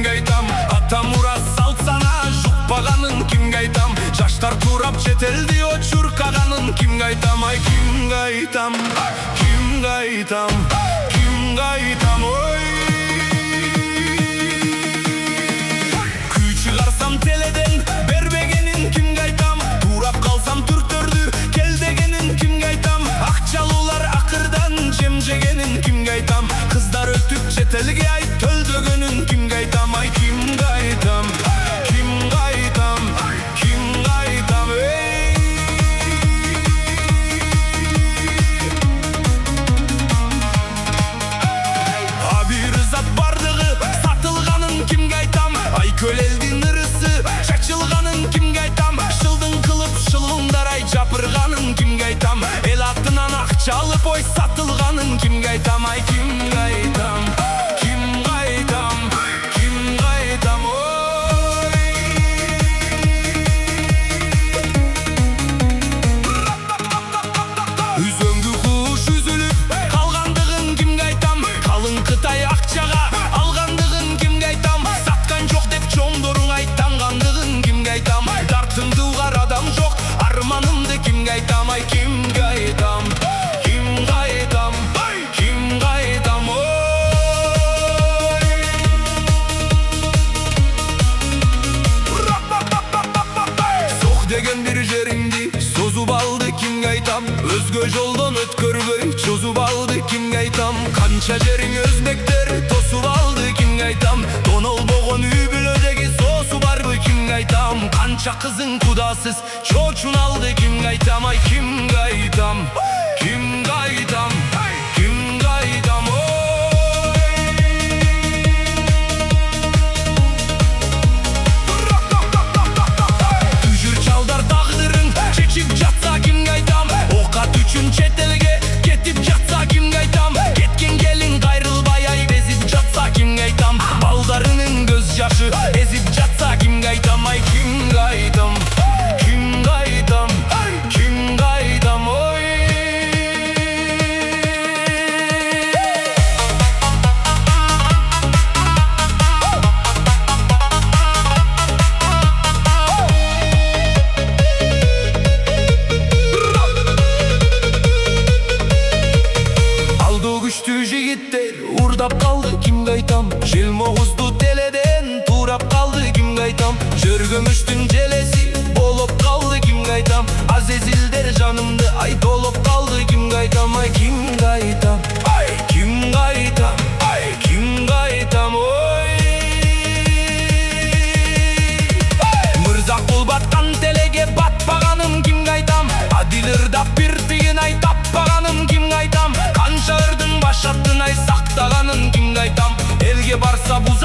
kimge айтам? Атамура салт сана жукпаганын кимге айтам? Жаштар турап чет элди очуркаганын кимге айтам? Ай кимге айтам, кимге айтам, кимге айтам, ой. Күй чыгарсам теледен бербегенин кимге айтам? Турап калсам түртөрдү кел дегенин кимге айтам? Акчалуулар акырдан жем жегенин кимге айтам? Кыздар өтүп чет элге айт төлдөгөнүн кимге айтам? Ай кимге айтам, кимге айтам, кимге айтам, эй. Бир зат бардыгы сатылганын кимге айтам? Ай көл элдин ырысы чачылганын кимге айтам? Шылдың кылып шылуундар ай жапырганын кимге айтам? Эл атынан акча алып ой сатылганын кимге айтам? Ай кимге айтам, кимге айтам, кимге айтам, ой. Үзөңгү куш үзүлүп калгандыгын кимге айтам? Калың Кытай акчага алгандыгын кимге айтам? Саткан жок деп чоңдоруң айтангандыгын кимге айтам? Тартымды угар адам жок арманымды кимге айтам? Ай кимге айтам, кимге айтам, кимге айтам, ой. Сок деген бир жериңди созуп алды кимге айтам? Өзгө жолдон өткөрбөй чозуп алды кимге айтам? Канча жериң өзбектер тосуп алды кимге айтам? Тонолбогон үй бүлөдөгү соосу барбы кимге айтам? Канча кызың кудасыз чочун алды кимге айтам? Ай кимге айтам, кимге айтам, кимге айтам, ой. Түжүр чалдар тагдырың чечип жатса кимге айтам? Окат үчүн чет элге кетип жатса кимге айтам? Кеткен келин кайрылбай ай безип жатса кимге айтам? Балдарынын көз жашы эзип жатса кимге айтам? Ай кимге айтам, кимге айтам, кимге айтам, ой. Алдуу күчтүү жигиттер урдап калды кимге айтам? Желмогузду теледен турап калды кимге айтам? Жөргөмүштүн желеси болуп калды кимге айтам? Азезилдер жанымды ай толуп калды кимге айтам? Ай кимге айтам, кимге айтам, кимге айтам, ой. Мырзакул баткан телеге батпаганым кимге айтам? Адил ырдап бир тыйын ай таппаганым кимге айтам? Канча ырдың баш аттын ай сактаганын кимге айтам? Элге барса бул